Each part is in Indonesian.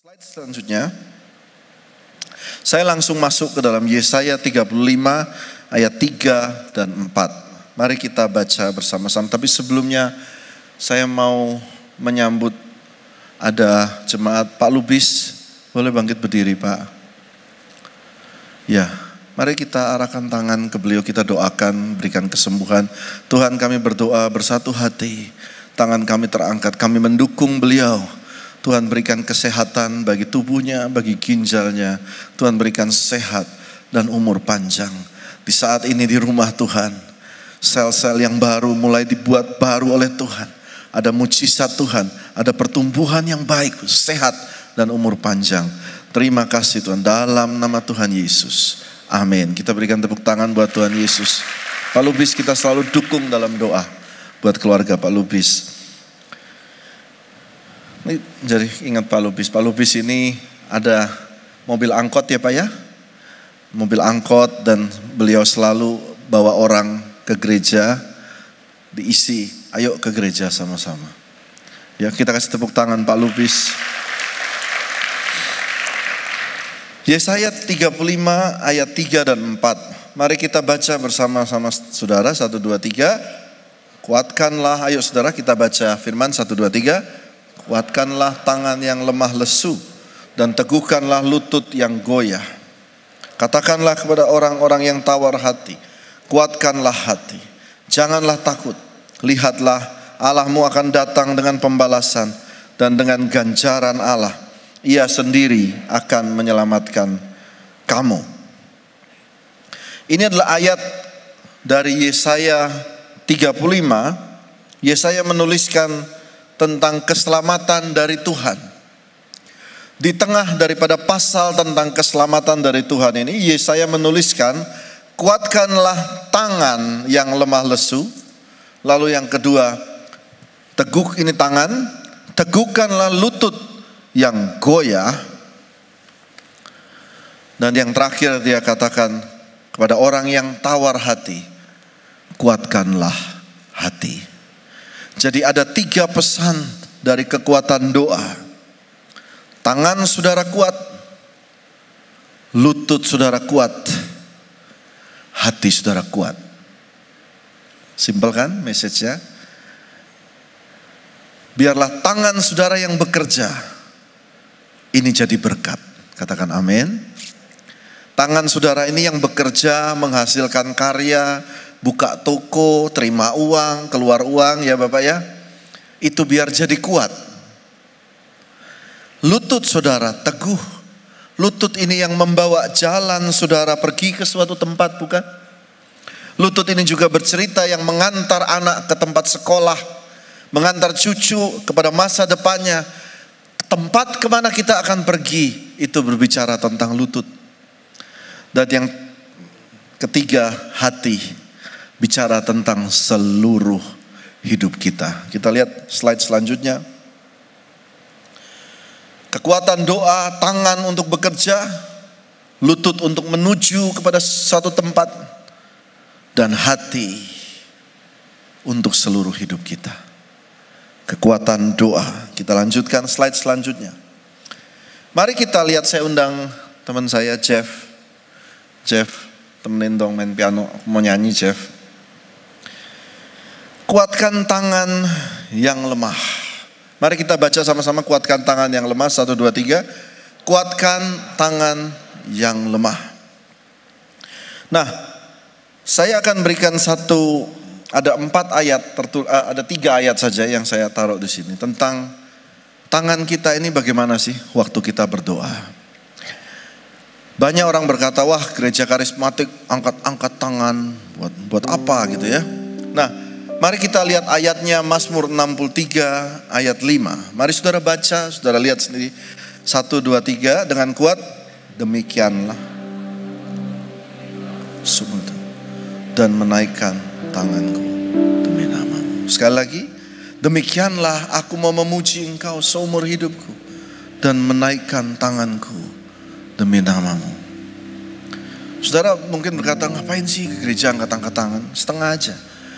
Slide selanjutnya, saya langsung masuk ke dalam Yesaya 35 ayat 3 dan 4. Mari kita baca bersama-sama. Tapi sebelumnya saya mau menyambut ada jemaat Pak Lubis. Boleh bangkit berdiri Pak? Ya, mari kita arahkan tangan ke beliau, kita doakan, berikan kesembuhan. Tuhan, kami berdoa bersatu hati, tangan kami terangkat, kami mendukung beliau. Tuhan berikan kesehatan bagi tubuhnya, bagi ginjalnya. Tuhan berikan sehat dan umur panjang. Di saat ini di rumah Tuhan, sel-sel yang baru mulai dibuat baru oleh Tuhan. Ada mujizat Tuhan, ada pertumbuhan yang baik, sehat dan umur panjang. Terima kasih Tuhan, dalam nama Tuhan Yesus. Amin. Kita berikan tepuk tangan buat Tuhan Yesus. Pak Lubis, kita selalu dukung dalam doa buat keluarga Pak Lubis. Ini jadi ingat Pak Lubis. Pak Lubis ini ada mobil angkot ya Pak ya. Mobil angkot dan beliau selalu bawa orang ke gereja, diisi, ayo ke gereja sama-sama. Ya, kita kasih tepuk tangan Pak Lubis. Yesaya 35 ayat 3 dan 4. Mari kita baca bersama-sama saudara. 1, 2, 3. Kuatkanlah, ayo saudara kita baca firman 1, 2, 3. Kuatkanlah tangan yang lemah lesu dan teguhkanlah lutut yang goyah. Katakanlah kepada orang-orang yang tawar hati, kuatkanlah hati, janganlah takut. Lihatlah, Allahmu akan datang dengan pembalasan dan dengan ganjaran Allah. Ia sendiri akan menyelamatkan kamu. Ini adalah ayat dari Yesaya 35. Yesaya menuliskan tentang keselamatan dari Tuhan. Di tengah daripada pasal tentang keselamatan dari Tuhan ini, Yesaya menuliskan, kuatkanlah tangan yang lemah lesu. Lalu yang kedua, teguk ini tangan, teguhkanlah lutut yang goyah. Dan yang terakhir dia katakan kepada orang yang tawar hati, kuatkanlah hati. Jadi ada 3 pesan dari kekuatan doa. Tangan saudara kuat, lutut saudara kuat, hati saudara kuat. Simpel kan message-nya? Biarlah tangan saudara yang bekerja ini jadi berkat. Katakan amin. Tangan saudara ini yang bekerja, menghasilkan karya, buka toko, terima uang, keluar uang ya Bapak ya. Itu biar jadi kuat. Lutut saudara teguh. Lutut ini yang membawa jalan saudara pergi ke suatu tempat, bukan? Lutut ini juga bercerita yang mengantar anak ke tempat sekolah, mengantar cucu kepada masa depannya. Tempat kemana kita akan pergi, itu berbicara tentang lutut. Dan yang ketiga, hati, bicara tentang seluruh hidup kita. Kita lihat slide selanjutnya. Kekuatan doa, tangan untuk bekerja, lutut untuk menuju kepada suatu tempat, dan hati untuk seluruh hidup kita. Kekuatan doa. Kita lanjutkan slide selanjutnya. Mari kita lihat, saya undang teman saya Jeff. Jeff, temenin dong main piano, aku mau nyanyi Jeff. Kuatkan tangan yang lemah. Mari kita baca sama-sama, kuatkan tangan yang lemah. 1, 2, 3. Kuatkan tangan yang lemah. Nah, saya akan berikan ada 4 ayat, ada 3 ayat saja yang saya taruh di sini. Tentang tangan kita ini bagaimana sih waktu kita berdoa. Banyak orang berkata, wah gereja karismatik angkat-angkat tangan buat apa gitu ya. Nah, mari kita lihat ayatnya, Mazmur 63 ayat 5. Mari saudara baca, saudara lihat sendiri. 1, 2, 3 dengan kuat. Demikianlah dan menaikkan tanganku demi namamu. Sekali lagi, demikianlah aku mau memuji engkau seumur hidupku dan menaikkan tanganku demi namamu. Saudara mungkin berkata, ngapain sih ke gereja angkat-angkat tangan? Setengah aja.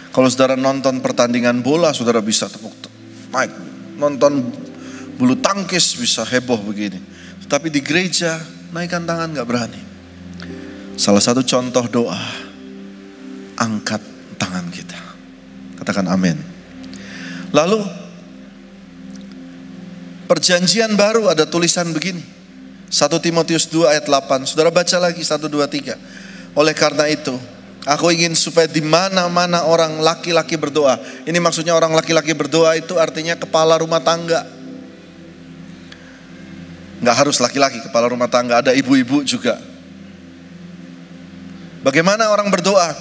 Kalau saudara nonton pertandingan bola, saudara bisa tepuk mic. Nonton bulu tangkis bisa heboh begini. Tapi di gereja naikkan tangan gak berani. Salah satu contoh doa, angkat tangan kita. Katakan amin. Lalu perjanjian baru ada tulisan begini. 1 Timotius 2 ayat 8. Saudara baca lagi 1, 2, 3. Oleh karena itu, aku ingin supaya di mana-mana orang laki-laki berdoa. Ini maksudnya orang laki-laki berdoa itu artinya kepala rumah tangga. Nggak harus laki-laki kepala rumah tangga, ada ibu-ibu juga. Bagaimana orang berdoa?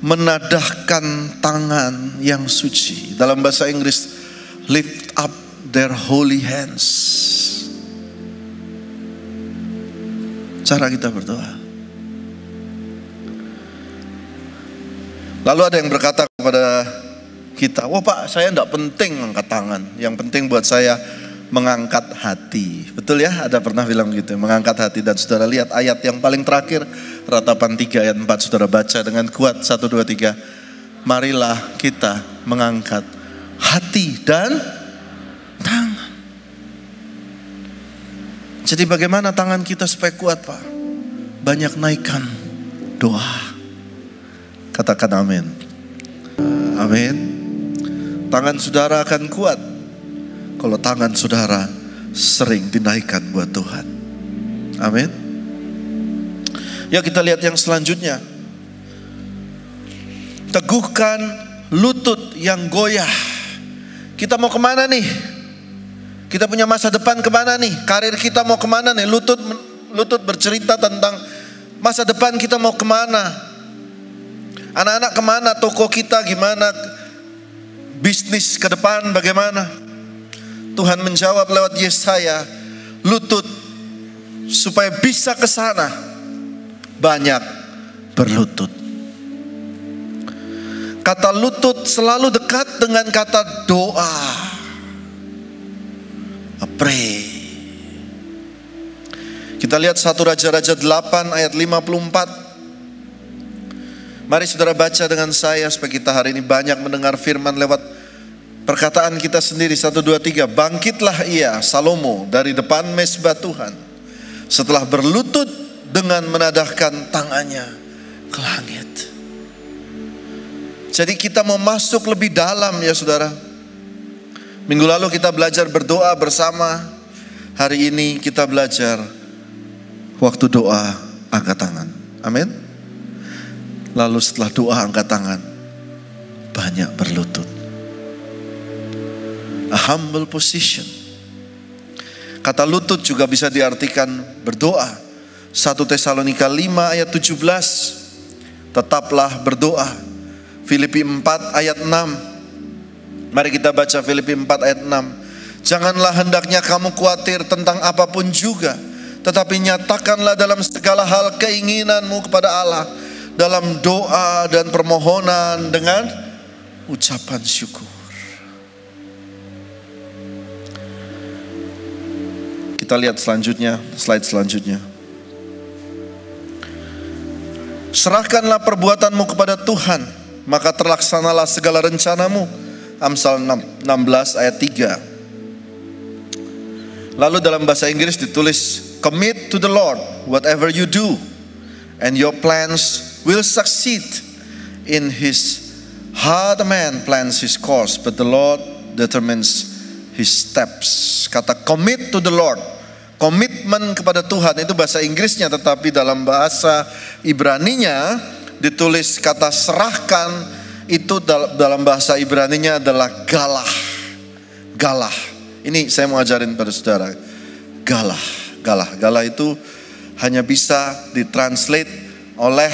Menadahkan tangan yang suci. Dalam bahasa Inggris, lift up their holy hands. Cara kita berdoa. Lalu ada yang berkata kepada kita, wah Pak, saya enggak penting angkat tangan. Yang penting buat saya mengangkat hati. Betul ya? Ada pernah bilang gitu, mengangkat hati. Dan saudara lihat ayat yang paling terakhir, Ratapan 3 ayat 4. Saudara baca dengan kuat, 1, 2, 3. Marilah kita mengangkat hati dan tangan. Jadi bagaimana tangan kita supaya kuat Pak? Banyak naikkan doa. Katakan amin. Amin. Tangan saudara akan kuat kalau tangan saudara sering dinaikkan buat Tuhan. Amin. Ya, kita lihat yang selanjutnya. Teguhkan lutut yang goyah. Kita mau kemana nih? Kita punya masa depan kemana nih? Karir kita mau kemana nih? Lutut bercerita tentang masa depan kita mau kemana. Anak-anak kemana? Toko kita gimana? Bisnis ke depan bagaimana? Tuhan menjawab lewat Yesaya, lutut supaya bisa ke sana banyak berlutut. Kata lutut selalu dekat dengan kata doa. Pray. Kita lihat 1 Raja-Raja 8 ayat 54. Mari saudara baca dengan saya supaya kita hari ini banyak mendengar firman lewat perkataan kita sendiri. 1, 2, 3. Bangkitlah ia, Salomo, dari depan mezbah Tuhan, setelah berlutut dengan menadahkan tangannya ke langit. Jadi kita mau masuk lebih dalam ya saudara. Minggu lalu kita belajar berdoa bersama. Hari ini kita belajar waktu doa angkat tangan. Amin. Lalu setelah doa angkat tangan, banyak berlutut. A humble position. Kata lutut juga bisa diartikan berdoa. 1 Tesalonika 5 ayat 17. Tetaplah berdoa. Filipi 4 ayat 6. Mari kita baca Filipi 4 ayat 6. Janganlah hendaknya kamu khawatir tentang apapun juga, tetapi nyatakanlah dalam segala hal keinginanmu kepada Allah dalam doa dan permohonan dengan ucapan syukur. Kita lihat selanjutnya, slide selanjutnya. Serahkanlah perbuatanmu kepada Tuhan, maka terlaksanalah segala rencanamu. Amsal 16 ayat 3. Lalu dalam bahasa Inggris ditulis, commit to the Lord whatever you do, and your plans will succeed. In his heart a man plans his course, but the Lord determines his steps. Kata commit to the Lord, komitmen kepada Tuhan, itu bahasa Inggrisnya, tetapi dalam bahasa Ibraninya ditulis kata serahkan. Itu dalam bahasa Ibraninya adalah galah. Galah. Ini saya mau ajarin pada saudara. Galah. Galah. Galah itu hanya bisa ditranslate oleh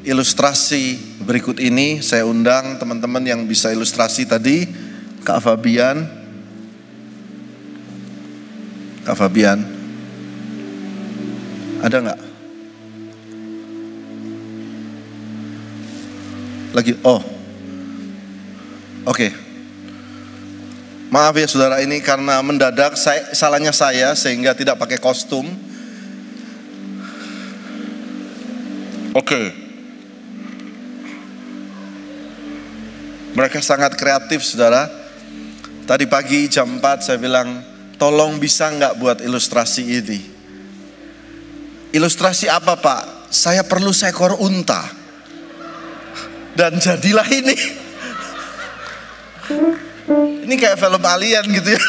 ilustrasi berikut ini. Saya undang teman-teman yang bisa ilustrasi tadi. Kak Fabian. Kak Fabian. Ada nggak? Lagi? Oh. Oke. Maaf ya saudara, ini karena mendadak, salahnya saya sehingga tidak pakai kostum. Oke. Mereka sangat kreatif saudara. Tadi pagi jam 4 saya bilang, tolong bisa nggak buat ilustrasi ini? Ilustrasi apa Pak? Saya perlu seekor unta. Dan jadilah ini. Ini kayak film alien gitu ya.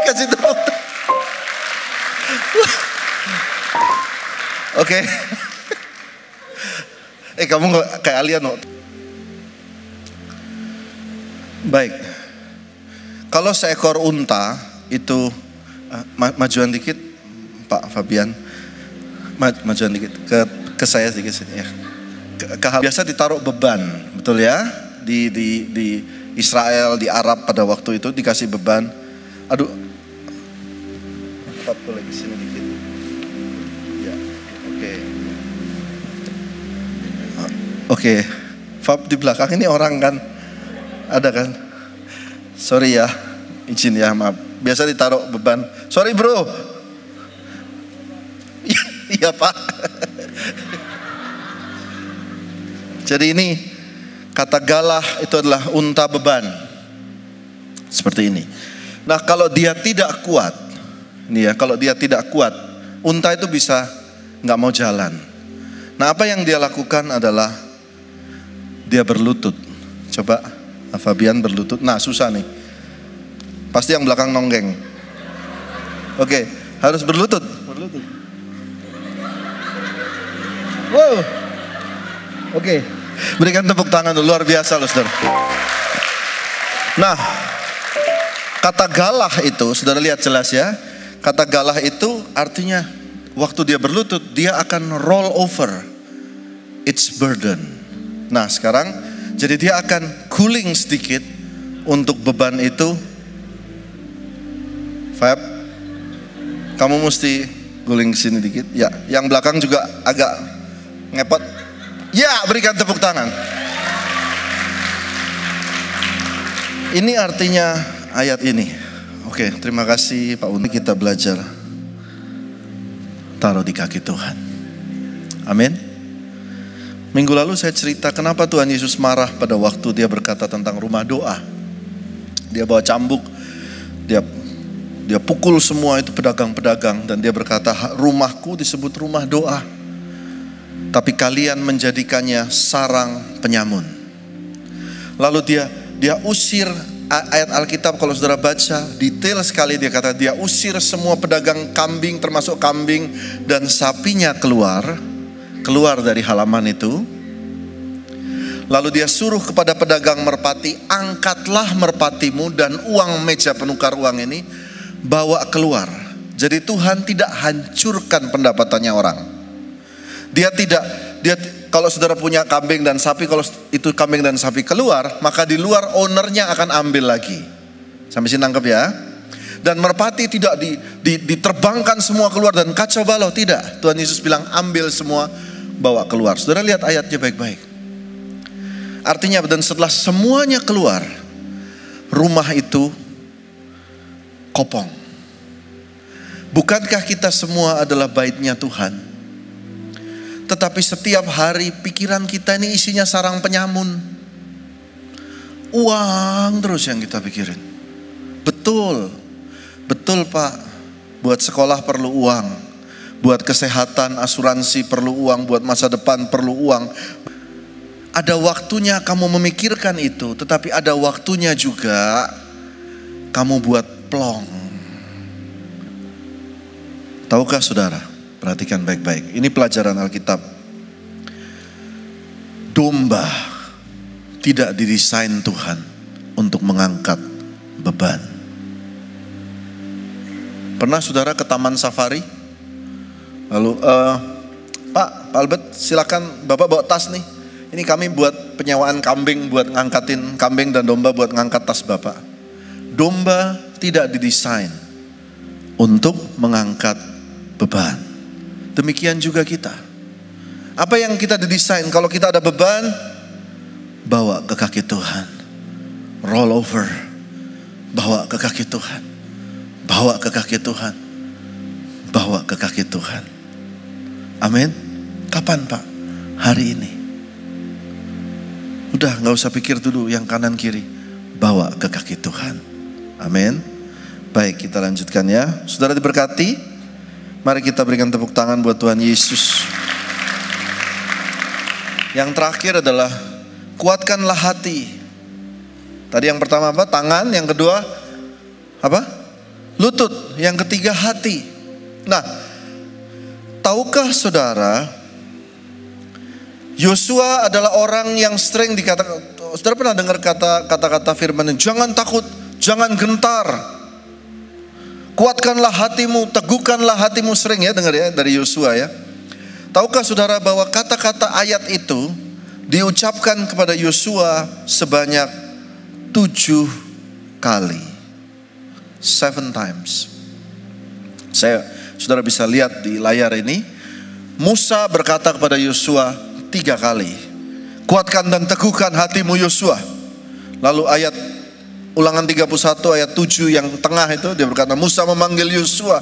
Kasih tepuk. Oke. Kamu kayak alien loh. Baik. Kalau seekor unta itu majuan dikit Pak Fabian. Majuan dikit ke saya sedikit sini ya. Biasa ditaruh beban, betul ya? Di Israel, di Arab pada waktu itu dikasih beban. Aduh. Aku lagi sini dikit. Ya, oke. Oke. Fab di belakang ini orang kan? Ada kan? Sorry ya, izin ya, maaf. Biasa ditaruh beban. Sorry bro. Iya Pak. Jadi ini kata galah itu adalah unta beban. Seperti ini. Nah kalau dia tidak kuat, ini ya, kalau dia tidak kuat, unta itu bisa nggak mau jalan. Nah apa yang dia lakukan adalah dia berlutut. Coba Fabian berlutut. Nah susah nih. Pasti yang belakang nonggeng. Oke, harus berlutut. Berlutut. Wow. Oke. Berikan tepuk tangan dulu, luar biasa loh saudara. Nah, kata galah itu, saudara lihat jelas ya. Kata galah itu artinya waktu dia berlutut, dia akan roll over its burden. Nah sekarang, jadi dia akan cooling sedikit untuk beban itu. Fab, kamu mesti guling sini dikit. Ya, yang belakang juga agak ngepot. Ya, berikan tepuk tangan. Ini artinya ayat ini. Oke, terima kasih Pak Uni. Kita belajar taruh di kaki Tuhan. Amin. Minggu lalu saya cerita kenapa Tuhan Yesus marah pada waktu dia berkata tentang rumah doa. Dia bawa cambuk, dia pukul semua itu pedagang-pedagang dan dia berkata, rumahku disebut rumah doa, tapi kalian menjadikannya sarang penyamun. Lalu dia usir, ayat Alkitab kalau saudara baca detail sekali, dia kata dia usir semua pedagang kambing termasuk kambing dan sapinya keluar dari halaman itu. Lalu dia suruh kepada pedagang merpati, angkatlah merpatimu dan uang meja penukar uang ini bawa keluar. Jadi Tuhan tidak hancurkan pendapatannya orang. Dia kalau saudara punya kambing dan sapi, kalau itu kambing dan sapi keluar, maka di luar ownernya akan ambil lagi. Sampai sini nangkep ya. Dan merpati tidak diterbangkan semua keluar dan kacau balau, tidak. Tuhan Yesus bilang ambil semua, bawa keluar. Saudara lihat ayatnya baik-baik. Artinya dan setelah semuanya keluar, rumah itu kopong. Bukankah kita semua adalah baitnya Tuhan? Tetapi setiap hari pikiran kita ini isinya sarang penyamun. Uang terus yang kita pikirin. Betul Pak. Buat sekolah perlu uang. Buat kesehatan, asuransi perlu uang. Buat masa depan perlu uang. Ada waktunya kamu memikirkan itu, tetapi ada waktunya juga kamu buat plong. Tahukah saudara? Perhatikan baik-baik. Ini pelajaran Alkitab. Domba tidak didesain Tuhan untuk mengangkat beban. Pernah saudara ke taman safari? Lalu, Pak Albert silakan Bapak bawa tas nih. Ini kami buat penyewaan kambing, buat ngangkatin kambing dan domba buat ngangkat tas Bapak. Domba tidak didesain untuk mengangkat beban. Demikian juga kita. Apa yang kita didesain? Kalau kita ada beban, bawa ke kaki Tuhan. Roll over. Bawa ke kaki Tuhan. Bawa ke kaki Tuhan. Bawa ke kaki Tuhan. Amin. Kapan Pak? Hari ini. Udah gak usah pikir dulu yang kanan kiri. bawa ke kaki Tuhan. Amin. Baik, kita lanjutkan ya. Saudara diberkati. Mari kita berikan tepuk tangan buat Tuhan Yesus. Yang terakhir adalah kuatkanlah hati. Tadi yang pertama apa? Tangan. Yang kedua apa? Lutut. Yang ketiga hati. Nah, tahukah saudara, Yosua adalah orang yang sering dikatakan, saudara pernah dengar kata-kata firman, jangan takut, jangan gentar, kuatkanlah hatimu, teguhkanlah hatimu, sering ya dengar ya dari Yosua ya. Tahukah saudara bahwa kata-kata ayat itu diucapkan kepada Yosua sebanyak 7 kali, 7 times. Saudara bisa lihat di layar ini, Musa berkata kepada Yosua 3 kali, kuatkan dan teguhkan hatimu Yosua. Lalu ayat Ulangan 31 ayat 7 yang tengah itu dia berkata, Musa memanggil Yosua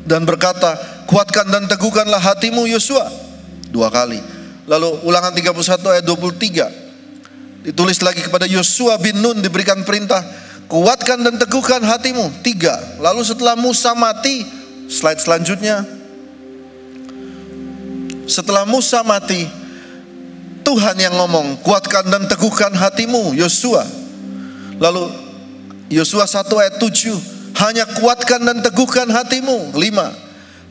dan berkata, kuatkan dan teguhkanlah hatimu Yosua, 2 kali. Lalu Ulangan 31 ayat 23 ditulis lagi kepada Yosua bin Nun diberikan perintah, kuatkan dan teguhkan hatimu, 3. Lalu setelah Musa mati, slide selanjutnya, setelah Musa mati, Tuhan yang ngomong, kuatkan dan teguhkan hatimu Yosua. Lalu Yosua 1 ayat 7, hanya kuatkan dan teguhkan hatimu, 5.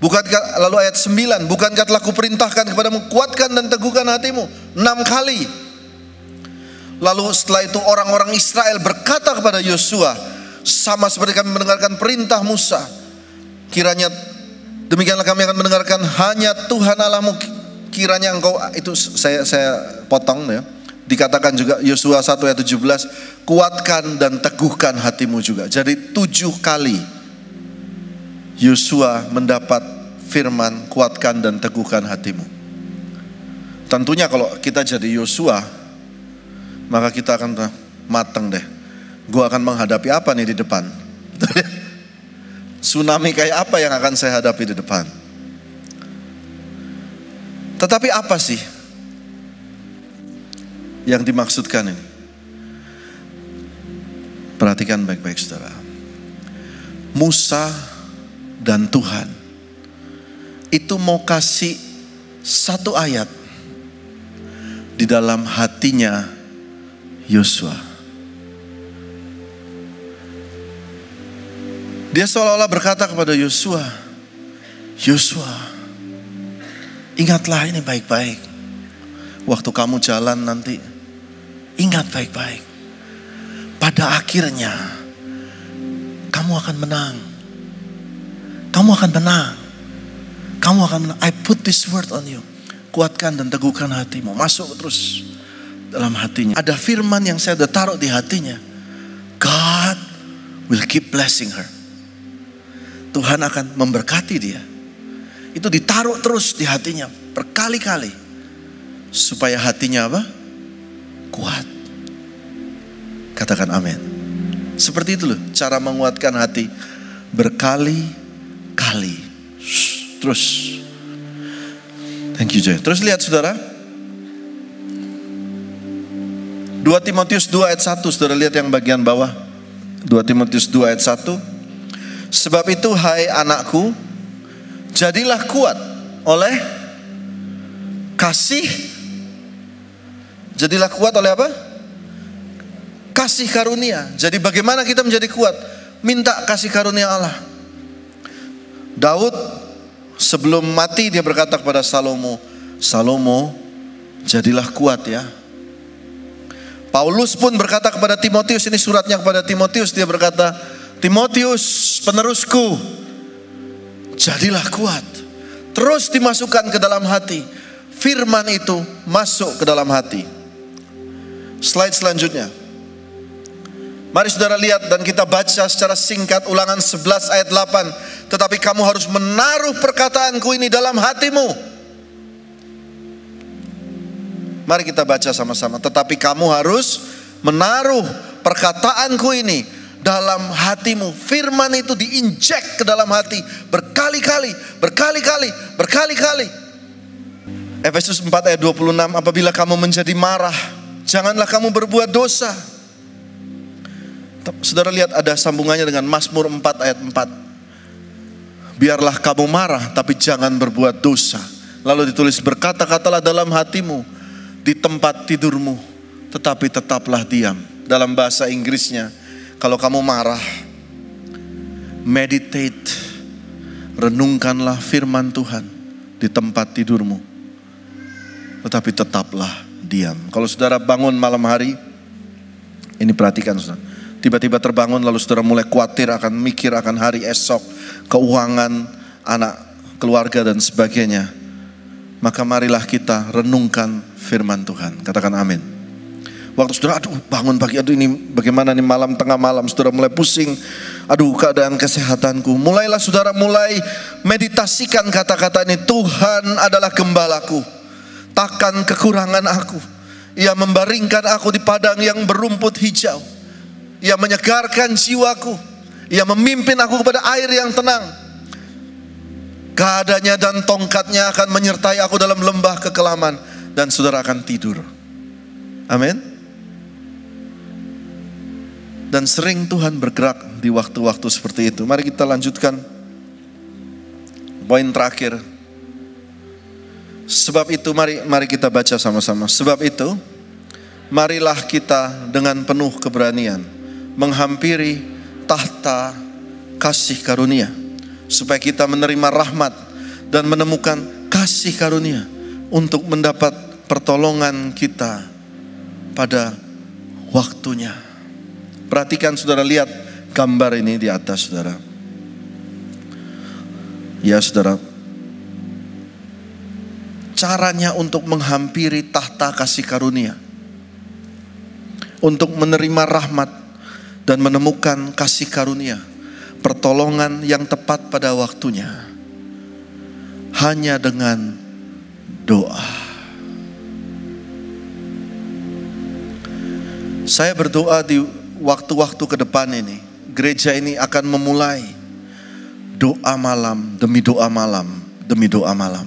Bukankah, lalu ayat 9, bukankah telah kuperintahkan kepadamu, kuatkan dan teguhkan hatimu, 6 kali. Lalu setelah itu orang-orang Israel berkata kepada Yosua, sama seperti kami mendengarkan perintah Musa, kiranya demikianlah kami akan mendengarkan, hanya Tuhan Allahmu, kiranya engkau, itu saya potong ya. Dikatakan juga Yosua 1 ayat 17, kuatkan dan teguhkan hatimu juga. Jadi 7 kali Yosua mendapat firman kuatkan dan teguhkan hatimu. Tentunya kalau kita jadi Yosua, maka kita akan mateng deh. Gua akan menghadapi apa nih di depan? Tsunami kayak apa yang akan saya hadapi di depan? Tetapi apa sih yang dimaksudkan ini? Perhatikan baik-baik saudara. Musa dan Tuhan itu mau kasih 1 ayat di dalam hatinya Yosua. Dia seolah-olah berkata kepada Yosua, Yosua, ingatlah ini baik-baik. Waktu kamu jalan nanti, ingat baik-baik. Pada akhirnya, kamu akan menang. Kamu akan menang. Kamu akan menang. I put this word on you. Kuatkan dan teguhkan hatimu. Masuk terus dalam hatinya. Ada firman yang saya udah taruh di hatinya. God will keep blessing her. Tuhan akan memberkati dia. Itu ditaruh terus di hatinya berkali-kali. Supaya hatinya apa? Kuat. Katakan amin. Seperti itu loh cara menguatkan hati. Berkali-kali. Terus. Thank you Joy. Terus lihat saudara. 2 Timotius 2 ayat 1. Saudara lihat yang bagian bawah. 2 Timotius 2 ayat 1. Sebab itu hai anakku, jadilah kuat oleh kasih. Jadilah kuat oleh apa? Kasih karunia. Jadi bagaimana kita menjadi kuat? Minta kasih karunia Allah. Daud sebelum mati dia berkata kepada Salomo, Salomo, jadilah kuat ya. Paulus pun berkata kepada Timotius, ini suratnya kepada Timotius, dia berkata, Timotius penerusku, jadilah kuat. Terus dimasukkan ke dalam hati. Firman itu masuk ke dalam hati. Slide selanjutnya. Mari saudara lihat dan kita baca secara singkat Ulangan 11 ayat 8. Tetapi kamu harus menaruh perkataanku ini dalam hatimu. Mari kita baca sama-sama. Tetapi kamu harus menaruh perkataanku ini dalam hatimu. Firman itu diinjek ke dalam hati berkali-kali, berkali-kali, berkali-kali. Efesus 4 ayat 26, apabila kamu menjadi marah, janganlah kamu berbuat dosa. Saudara lihat ada sambungannya dengan Mazmur 4 ayat 4. Biarlah kamu marah tapi jangan berbuat dosa. Lalu ditulis, berkata-katalah dalam hatimu di tempat tidurmu, tetapi tetaplah diam. Dalam bahasa Inggrisnya, kalau kamu marah, meditate, renungkanlah firman Tuhan di tempat tidurmu, tetapi tetaplah diam. Kalau saudara bangun malam hari, ini perhatikan saudara. Tiba-tiba terbangun lalu saudara mulai khawatir akan mikir akan hari esok, keuangan, anak, keluarga dan sebagainya. Maka marilah kita renungkan firman Tuhan. Katakan amin. Waktu saudara, aduh bangun pagi, aduh ini bagaimana nih malam, tengah malam, saudara mulai pusing. Aduh keadaan kesehatanku. Mulailah saudara mulai meditasikan kata-kata ini. Tuhan adalah gembalaku, takkan kekurangan aku. Ia membaringkan aku di padang yang berumput hijau. Ia menyegarkan jiwaku. Ia memimpin aku kepada air yang tenang. Gādanya dan tongkatnya akan menyertai aku dalam lembah kekelaman. Dan saudara akan tidur. Amin. Dan sering Tuhan bergerak di waktu-waktu seperti itu. Mari kita lanjutkan. Poin terakhir. Sebab itu mari kita baca sama-sama. Sebab itu marilah kita dengan penuh keberanian menghampiri tahta kasih karunia, supaya kita menerima rahmat dan menemukan kasih karunia untuk mendapat pertolongan kita pada waktunya. Perhatikan saudara, lihat gambar ini di atas saudara. Ya saudara, caranya untuk menghampiri tahta kasih karunia, untuk menerima rahmat dan menemukan kasih karunia, pertolongan yang tepat pada waktunya, hanya dengan doa. Saya berdoa di waktu-waktu ke depan ini, gereja ini akan memulai doa malam demi doa malam demi doa malam.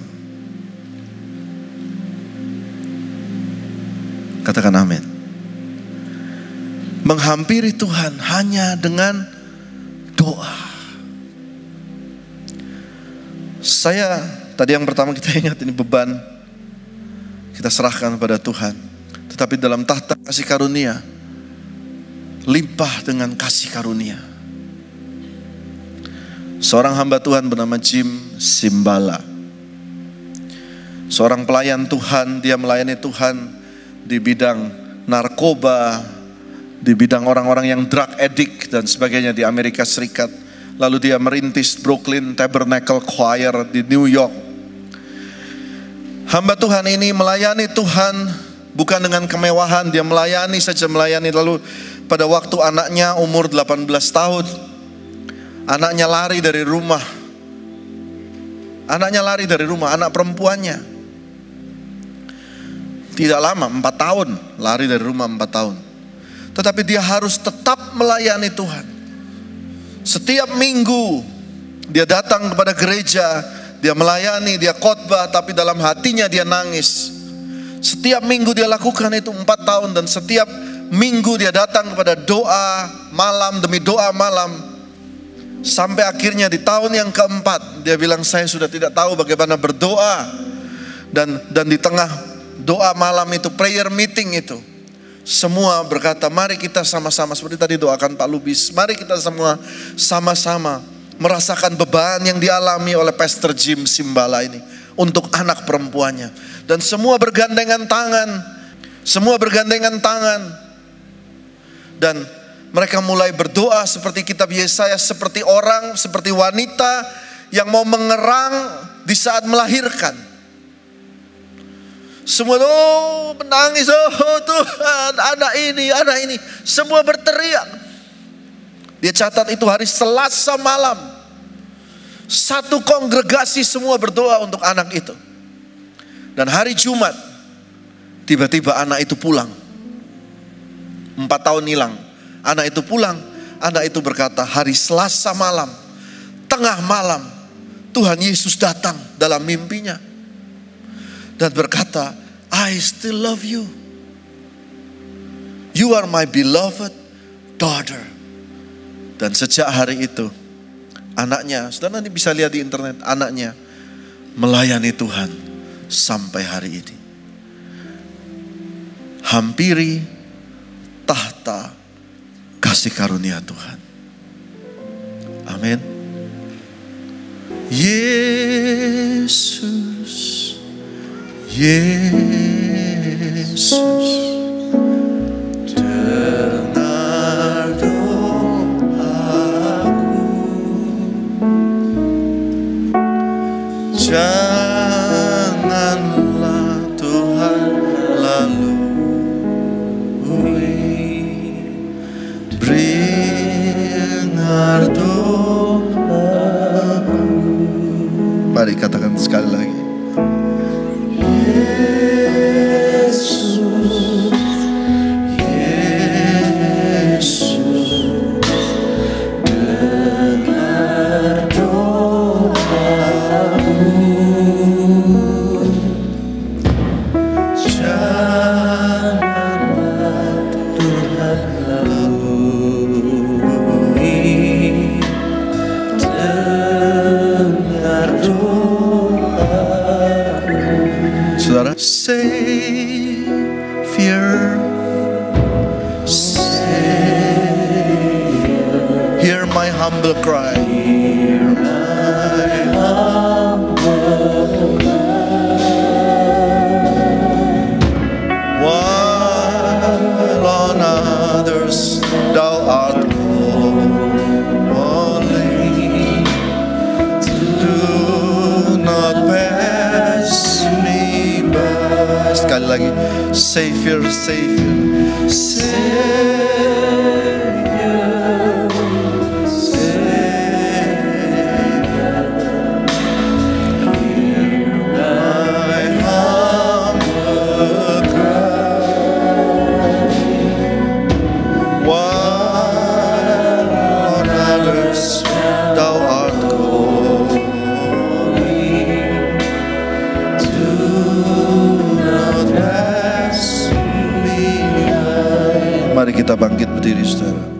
Katakan amin. Menghampiri Tuhan hanya dengan doa. Saya tadi yang pertama kita ingat ini beban kita serahkan pada Tuhan. Tetapi dalam tahta kasih karunia, limpah dengan kasih karunia. Seorang hamba Tuhan bernama Jim Cymbala, seorang pelayan Tuhan, dia melayani Tuhan di bidang narkoba, di bidang orang-orang yang drug addict dan sebagainya di Amerika Serikat. Lalu dia merintis Brooklyn Tabernacle Choir di New York. Hamba Tuhan ini melayani Tuhan bukan dengan kemewahan, dia melayani saja melayani. Lalu pada waktu anaknya umur 18 tahun, anaknya lari dari rumah. Anak perempuannya. Tidak lama, 4 tahun, lari dari rumah 4 tahun. Tetapi dia harus tetap melayani Tuhan. Setiap minggu dia datang kepada gereja, dia melayani, dia khotbah, tapi dalam hatinya dia nangis. Setiap minggu dia lakukan itu 4 tahun, dan setiap minggu dia datang kepada doa malam demi doa malam. Sampai akhirnya di tahun yang keempat dia bilang, saya sudah tidak tahu bagaimana berdoa. Dan di tengah doa malam itu, prayer meeting itu, semua berkata, mari kita sama-sama, seperti tadi doakan Pak Lubis, mari kita semua sama-sama merasakan beban yang dialami oleh Pastor Jim Cymbala ini untuk anak perempuannya. Dan semua bergandengan tangan. Dan mereka mulai berdoa seperti kitab Yesaya, seperti orang, seperti wanita yang mau mengerang di saat melahirkan. Semua menangis, oh Tuhan, anak ini. Semua berteriak. Dia catat itu hari Selasa malam. Satu kongregasi semua berdoa untuk anak itu. Dan hari Jumat, tiba-tiba anak itu pulang. 4 tahun hilang. Anak itu pulang. Anak itu berkata, hari Selasa malam, tengah malam, Tuhan Yesus datang dalam mimpinya dan berkata, I still love you. You are my beloved daughter. Dan sejak hari itu, anaknya, saudara nanti bisa lihat di internet, anaknya melayani Tuhan sampai hari ini. Hampiri tahta kasih karunia Tuhan. Amin. Yesus, Yesus, dengar doaku. Janganlah Tuhan lalui, dengar doaku. Mari katakan sekali lagi. Yesus, Yesus, dengar doaku. Janganlah Tuhan lalui, dengar doaku. Saudara, Savior, Savior, hear my humble cry. Hear my humble cry. While on others thou art calling, do not pass me by. Sekali lagi, Savior, Savior, Savior, Savior, hear my humble cry. While on others thou art calling, do not pass me by. Mari kita bangkit berdiri, saudara.